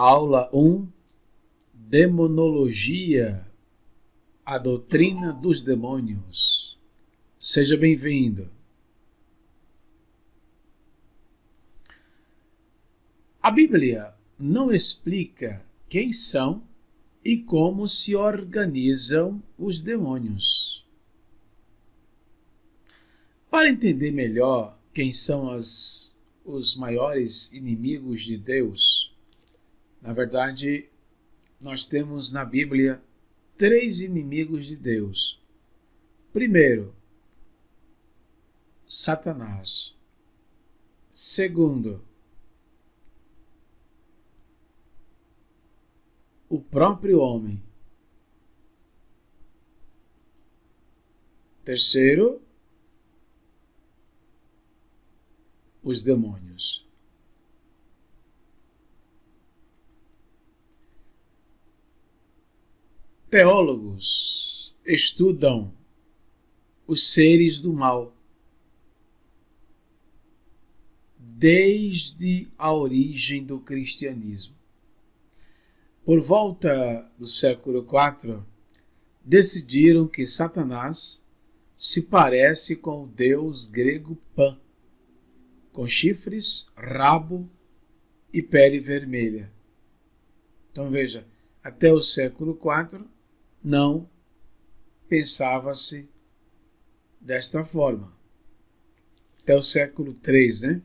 Aula 1: Demonologia, a doutrina dos demônios. Seja bem-vindo. A Bíblia não explica quem são e como se organizam os demônios. Para entender melhor quem são os maiores inimigos de Deus, na verdade, nós temos na Bíblia 3 inimigos de Deus. Primeiro, Satanás. Segundo, o próprio homem. Terceiro, os demônios. Teólogos estudam os seres do mal desde a origem do cristianismo. Por volta do século IV, decidiram que Satanás se parece com o deus grego Pan, com chifres, rabo e pele vermelha. Então veja, até o século IV não pensava-se desta forma. Até o século III, né?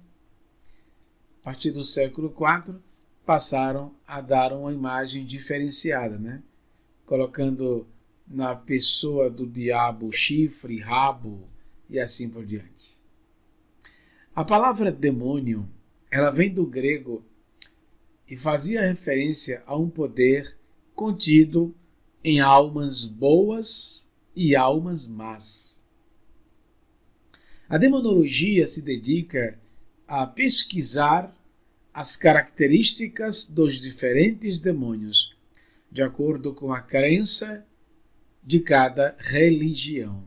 A partir do século IV, passaram a dar uma imagem diferenciada, né? Colocando na pessoa do diabo chifre, rabo e assim por diante. A palavra demônio, ela vem do grego e fazia referência a um poder contido em almas boas e almas más. A demonologia se dedica a pesquisar as características dos diferentes demônios, de acordo com a crença de cada religião.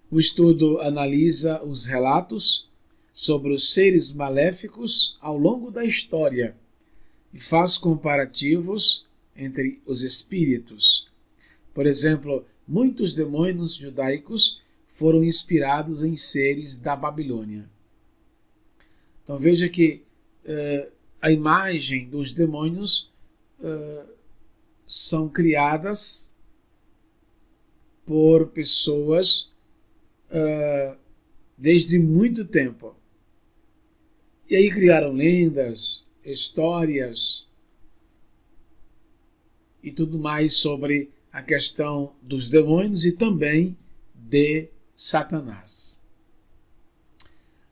O estudo analisa os relatos sobre os seres maléficos ao longo da história e faz comparativos entre os espíritos. Por exemplo, muitos demônios judaicos foram inspirados em seres da Babilônia. Então veja que a imagem dos demônios são criadas por pessoas desde muito tempo. E aí criaram lendas, histórias e tudo mais sobre a questão dos demônios e também de Satanás.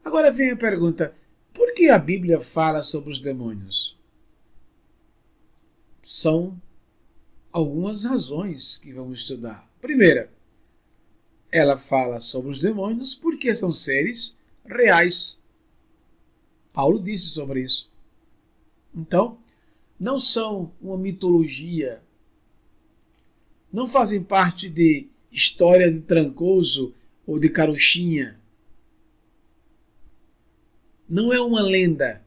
Agora vem a pergunta: por que a Bíblia fala sobre os demônios? São algumas razões que vamos estudar. Primeira, ela fala sobre os demônios porque são seres reais. Paulo disse sobre isso. Então, não são uma mitologia, não fazem parte de história de Trancoso ou de Carochinha. Não é uma lenda.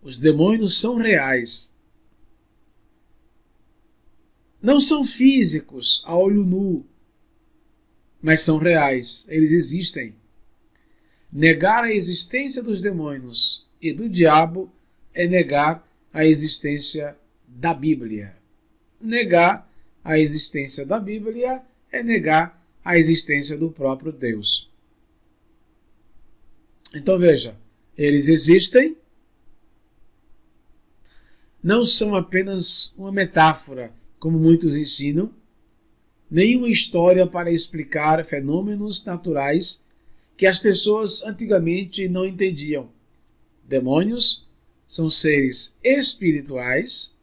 Os demônios são reais. Não são físicos a olho nu, mas são reais. Eles existem. Negar a existência dos demônios e do diabo é negar a existência da Bíblia. Negar a existência da Bíblia é negar a existência do próprio Deus. Então veja, eles existem, não são apenas uma metáfora, como muitos ensinam, nem uma história para explicar fenômenos naturais que as pessoas antigamente não entendiam. Demônios são seres espirituais,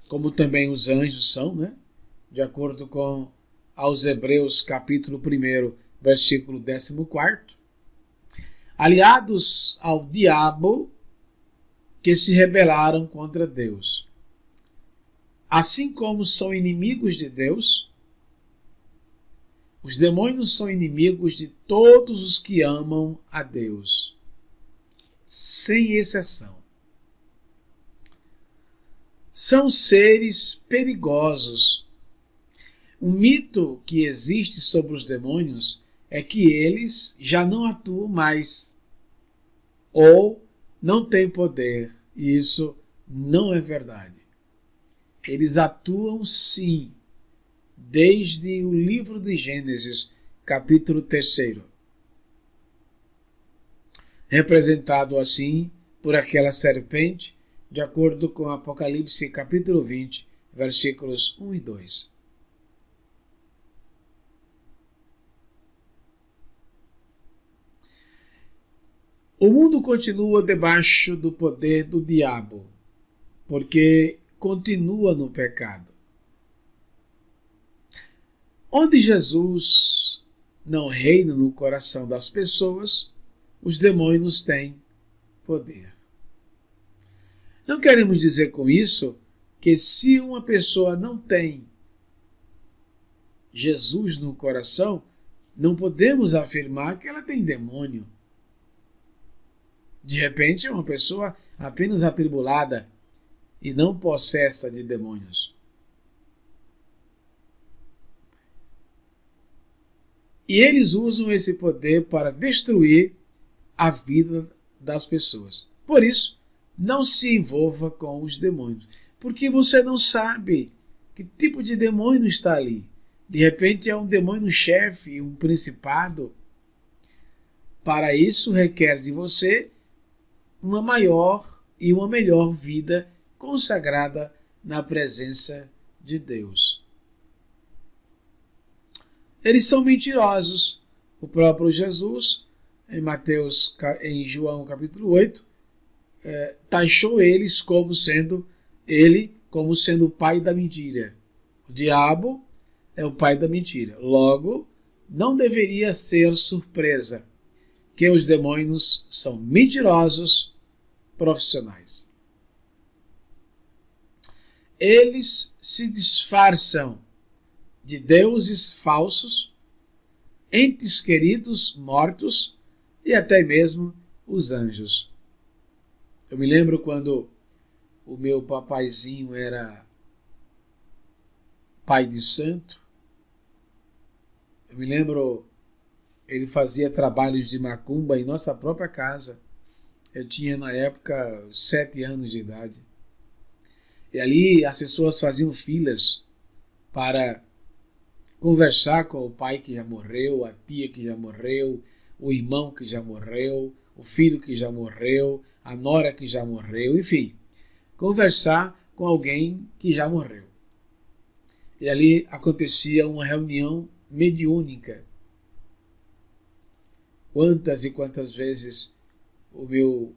como também os anjos são, né? De acordo com aos Hebreus capítulo 1, versículo 14, aliados ao diabo que se rebelaram contra Deus. Assim como são inimigos de Deus, os demônios são inimigos de todos os que amam a Deus. sem exceção. São seres perigosos. O mito que existe sobre os demônios é que eles já não atuam mais ou não têm poder. E isso não é verdade. Eles atuam sim, desde o livro de Gênesis, capítulo 3, representado assim por aquela serpente, de acordo com Apocalipse capítulo 20, versículos 1 e 2. O mundo continua debaixo do poder do diabo, porque continua no pecado. Onde Jesus não reina no coração das pessoas, os demônios têm poder. Não queremos dizer com isso que se uma pessoa não tem Jesus no coração, não podemos afirmar que ela tem demônio. De repente é uma pessoa apenas atribulada e não possessa de demônios. E eles usam esse poder para destruir a vida das pessoas. Por isso, não se envolva com os demônios, porque você não sabe que tipo de demônio está ali. De repente é um demônio-chefe, um principado. Para isso requer de você uma maior e uma melhor vida consagrada na presença de Deus. Eles são mentirosos. O próprio Jesus, em João capítulo 8, taxou eles como sendo o pai da mentira. O diabo é o pai da mentira. Logo, não deveria ser surpresa que os demônios são mentirosos profissionais. Eles se disfarçam de deuses falsos, entes queridos mortos e até mesmo os anjos. Eu me lembro quando o meu papaizinho era pai de santo. Eu me lembro, ele fazia trabalhos de macumba em nossa própria casa. Eu tinha na época 7 anos de idade. E ali as pessoas faziam filas para conversar com o pai que já morreu, a tia que já morreu, o irmão que já morreu, o filho que já morreu, a nora que já morreu, enfim, conversar com alguém que já morreu. E ali acontecia uma reunião mediúnica. Quantas e quantas vezes o meu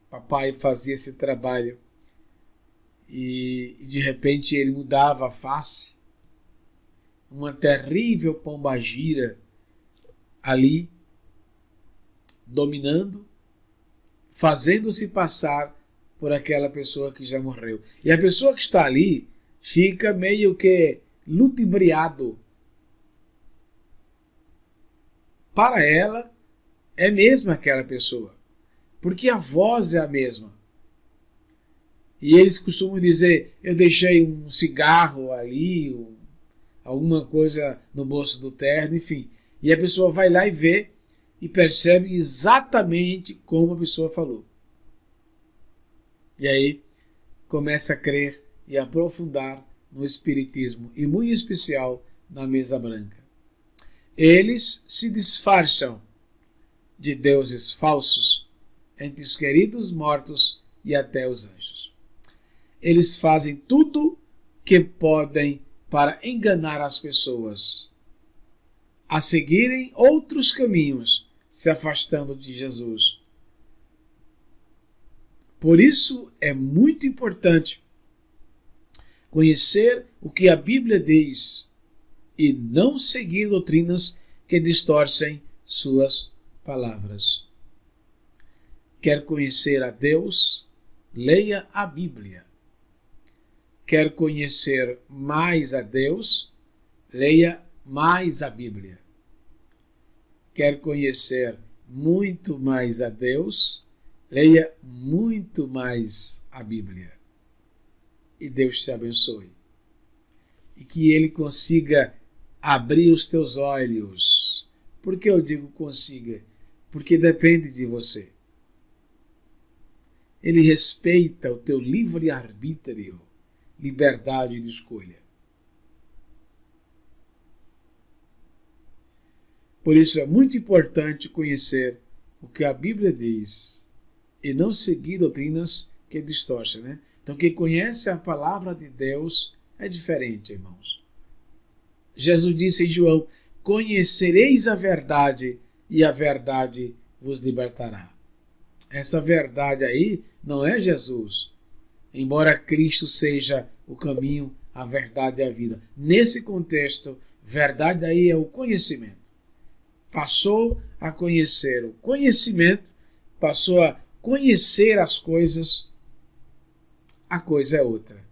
papai fazia esse trabalho e de repente ele mudava a face, uma terrível pombagira ali dominando, fazendo-se passar por aquela pessoa que já morreu. E a pessoa que está ali fica meio que ludibriado. Para ela, é mesmo aquela pessoa, porque a voz é a mesma. E eles costumam dizer, eu deixei um cigarro ali, alguma coisa no bolso do terno, enfim. E a pessoa vai lá e vê e percebe exatamente como a pessoa falou. E aí começa a crer e aprofundar no espiritismo, e muito especial na mesa branca. Eles se disfarçam de deuses falsos, entes queridos mortos e até os anjos. Eles fazem tudo que podem para enganar as pessoas a seguirem outros caminhos, se afastando de Jesus. Por isso é muito importante conhecer o que a Bíblia diz e não seguir doutrinas que distorcem suas palavras. Quer conhecer a Deus? Leia a Bíblia. Quer conhecer mais a Deus? Leia mais a Bíblia. Quer conhecer muito mais a Deus? Leia muito mais a Bíblia. E Deus te abençoe. E que Ele consiga abrir os teus olhos. Por que eu digo consiga? Porque depende de você. Ele respeita o teu livre-arbítrio, liberdade de escolha. Por isso é muito importante conhecer o que a Bíblia diz e não seguir doutrinas que distorcem, né? Então, quem conhece a palavra de Deus é diferente, irmãos. Jesus disse em João: conhecereis a verdade e a verdade vos libertará. Essa verdade aí não é Jesus, embora Cristo seja o caminho, a verdade e a vida. Nesse contexto, verdade aí é o conhecimento. Passou a conhecer o conhecimento, passou a conhecer as coisas, a coisa é outra.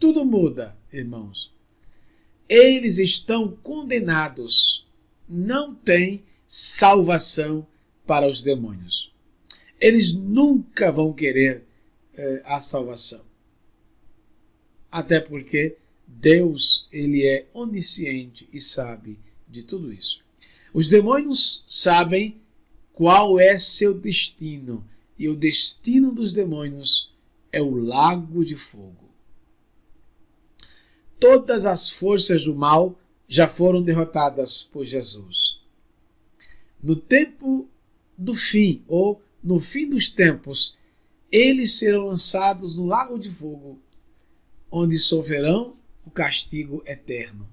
Tudo muda, irmãos. Eles estão condenados. Não tem salvação para os demônios. Eles nunca vão querer a salvação. Até porque Deus, Ele é onisciente e sabe de tudo isso. Os demônios sabem qual é seu destino. E o destino dos demônios é o lago de fogo. Todas as forças do mal já foram derrotadas por Jesus. No tempo do fim, ou no fim dos tempos, eles serão lançados no lago de fogo, onde sofrerão o castigo eterno.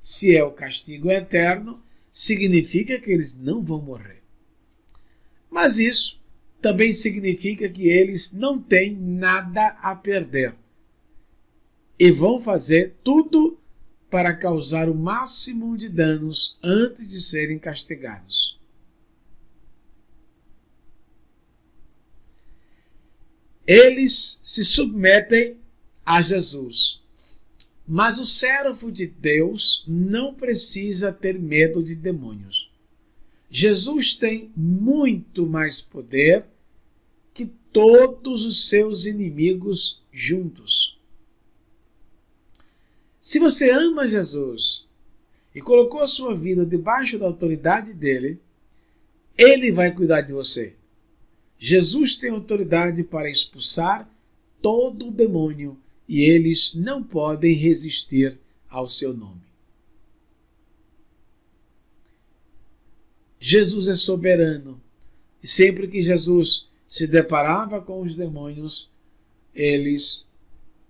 Se é o castigo eterno, significa que eles não vão morrer. Mas isso também significa que eles não têm nada a perder e vão fazer tudo para causar o máximo de danos antes de serem castigados. Eles se submetem a Jesus. Mas o servo de Deus não precisa ter medo de demônios. Jesus tem muito mais poder que todos os seus inimigos juntos. Se você ama Jesus e colocou a sua vida debaixo da autoridade dele, ele vai cuidar de você. Jesus tem autoridade para expulsar todo o demônio e eles não podem resistir ao seu nome. Jesus é soberano e sempre que Jesus se deparava com os demônios, eles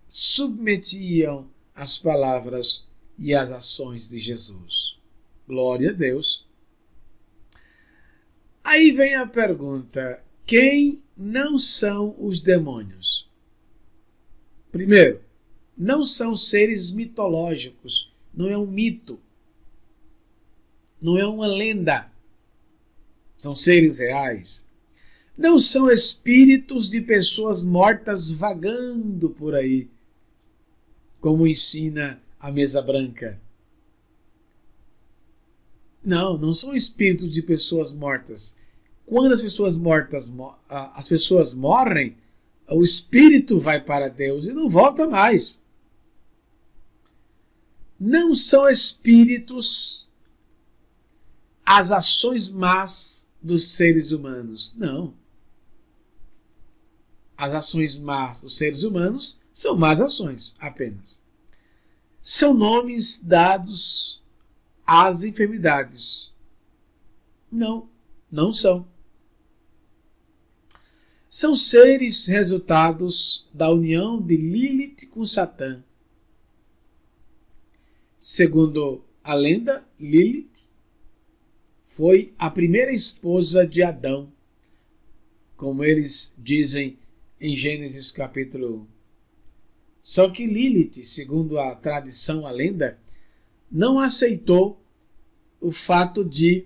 submetiam as palavras e as ações de Jesus. Glória a Deus. Aí vem a pergunta: quem não são os demônios? Primeiro, não são seres mitológicos, não é um mito, não é uma lenda, são seres reais. Não são espíritos de pessoas mortas vagando por aí, como ensina a mesa branca. Não são espíritos de pessoas mortas. Quando as pessoas morrem, o espírito vai para Deus e não volta mais. Não são espíritos as ações más dos seres humanos. Não. As ações más dos seres humanos são más ações apenas. São nomes dados às enfermidades. Não são. São seres resultados da união de Lilith com Satã. Segundo a lenda, Lilith foi a primeira esposa de Adão, como eles dizem em Gênesis capítulo 1. Só que Lilith, segundo a tradição, a lenda, não aceitou o fato de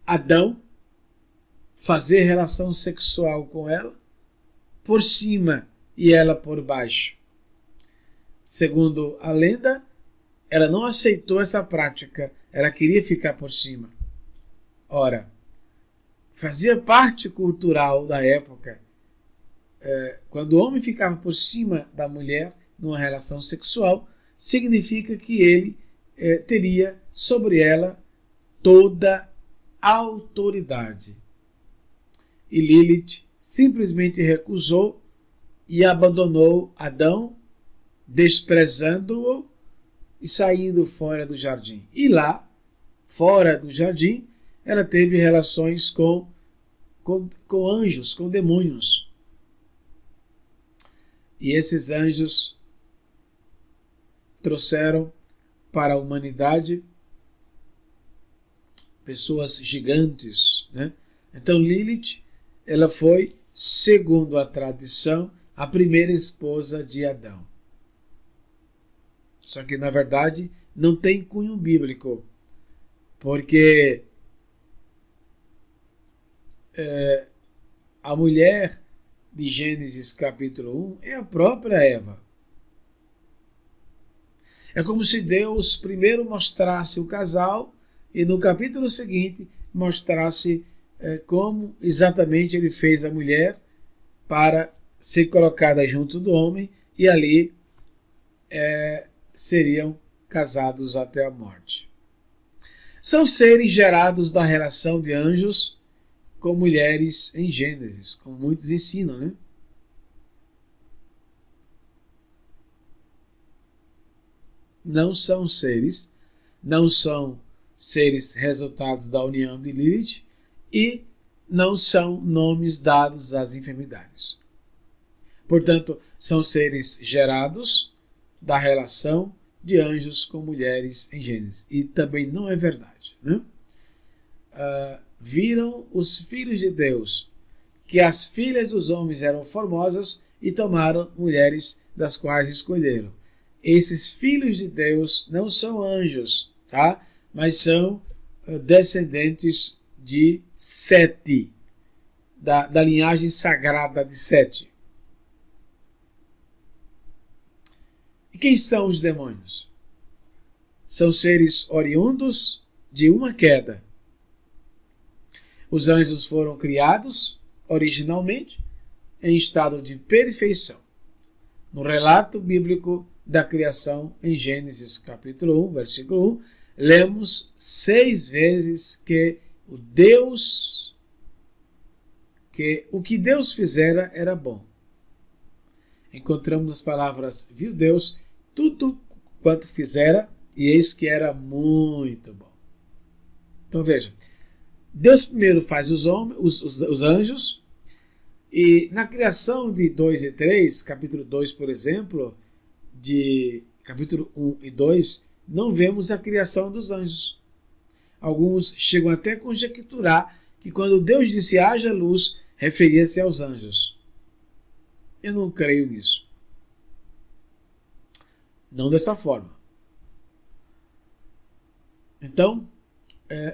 Adão fazer relação sexual com ela por cima e ela por baixo. Segundo a lenda, ela não aceitou essa prática, ela queria ficar por cima. Ora, fazia parte cultural da época. Quando o homem ficava por cima da mulher numa relação sexual, significa que ele teria sobre ela toda a autoridade. E Lilith simplesmente recusou e abandonou Adão, desprezando-o e saindo fora do jardim. E lá, fora do jardim, ela teve relações com anjos, com demônios. E esses anjos trouxeram para a humanidade pessoas gigantes, né? Então Lilith, ela foi, segundo a tradição, a primeira esposa de Adão. Só que, na verdade, não tem cunho bíblico, porque a mulher de Gênesis capítulo 1 é a própria Eva. É como se Deus primeiro mostrasse o casal e no capítulo seguinte mostrasse como exatamente ele fez a mulher para ser colocada junto do homem e ali seriam casados até a morte. São seres gerados da relação de anjos com mulheres em Gênesis, como muitos ensinam, né? Não são seres resultados da união de Lilith e não são nomes dados às enfermidades. Portanto, são seres gerados da relação de anjos com mulheres em Gênesis. E também não é verdade, né? Viram os filhos de Deus que as filhas dos homens eram formosas e tomaram mulheres das quais escolheram. Esses filhos de Deus não são anjos, tá? Mas são descendentes de Sete, da linhagem sagrada de Sete. E quem são os demônios? São seres oriundos de uma queda. Os anjos foram criados, originalmente, em estado de perfeição. No relato bíblico da criação, em Gênesis capítulo 1, versículo 1, lemos 6 vezes que o que Deus fizera era bom. Encontramos as palavras, viu Deus tudo quanto fizera, e eis que era muito bom. Então veja, Deus primeiro faz os anjos, e na criação de 2 e 3, capítulo 2, por exemplo, de capítulo 1 e 2, não vemos a criação dos anjos. Alguns chegam até a conjecturar que quando Deus disse haja luz, referia-se aos anjos. Eu não creio nisso. Não dessa forma. Então,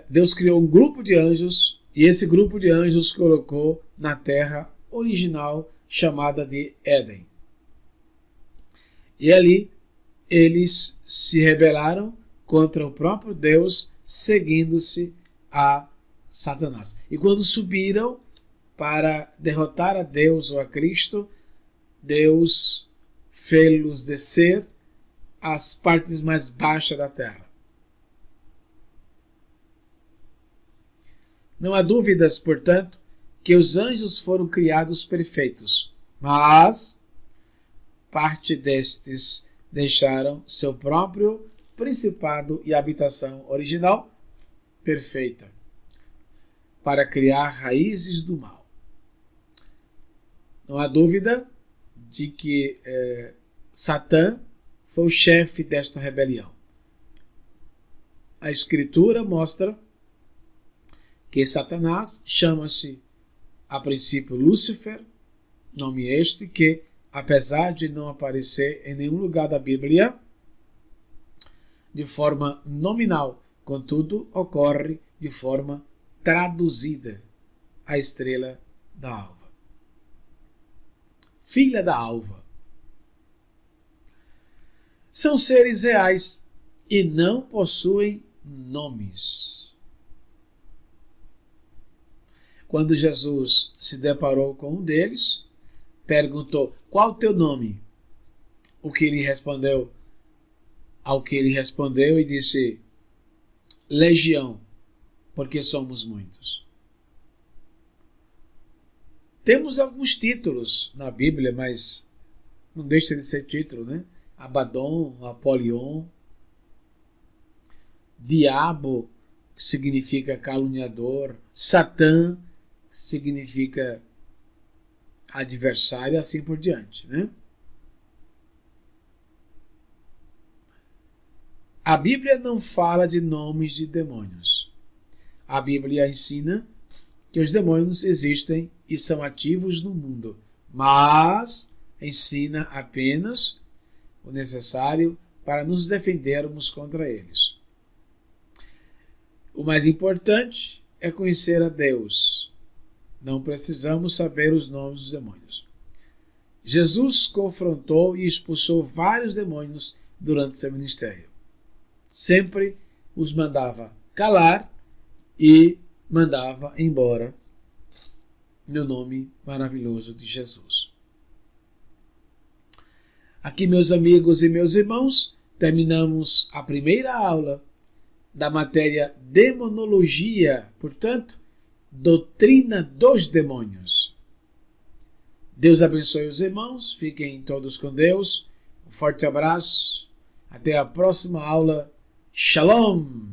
Deus criou um grupo de anjos e esse grupo de anjos colocou na terra original chamada de Éden. E ali eles se rebelaram contra o próprio Deus, seguindo-se a Satanás. E quando subiram para derrotar a Deus ou a Cristo, Deus fez-los descer às partes mais baixas da terra. Não há dúvidas, portanto, que os anjos foram criados perfeitos, mas parte destes deixaram seu próprio principado e habitação original perfeita para criar raízes do mal. Não há dúvida de que Satã foi o chefe desta rebelião. A Escritura mostra que Satanás chama-se, a princípio, Lúcifer, nome este que, apesar de não aparecer em nenhum lugar da Bíblia, de forma nominal, contudo, ocorre de forma traduzida, a estrela da alva. Filha da alva. São seres reais e não possuem nomes. quando Jesus se deparou com um deles, perguntou: qual o teu nome? Ao que ele respondeu e disse: Legião, porque somos muitos. Temos alguns títulos na Bíblia, mas não deixa de ser título, né? Abaddon, Apolion, Diabo, que significa caluniador, Satã, que significa adversário, e assim por diante, né? A Bíblia não fala de nomes de demônios. A Bíblia ensina que os demônios existem e são ativos no mundo, mas ensina apenas o necessário para nos defendermos contra eles. O mais importante é conhecer a Deus. Não precisamos saber os nomes dos demônios. Jesus confrontou e expulsou vários demônios durante seu ministério. Sempre os mandava calar e mandava embora no nome maravilhoso de Jesus. Aqui, meus amigos e meus irmãos, terminamos a primeira aula da matéria demonologia, portanto, doutrina dos demônios. Deus abençoe os irmãos, fiquem todos com Deus, um forte abraço, até a próxima aula. Shalom!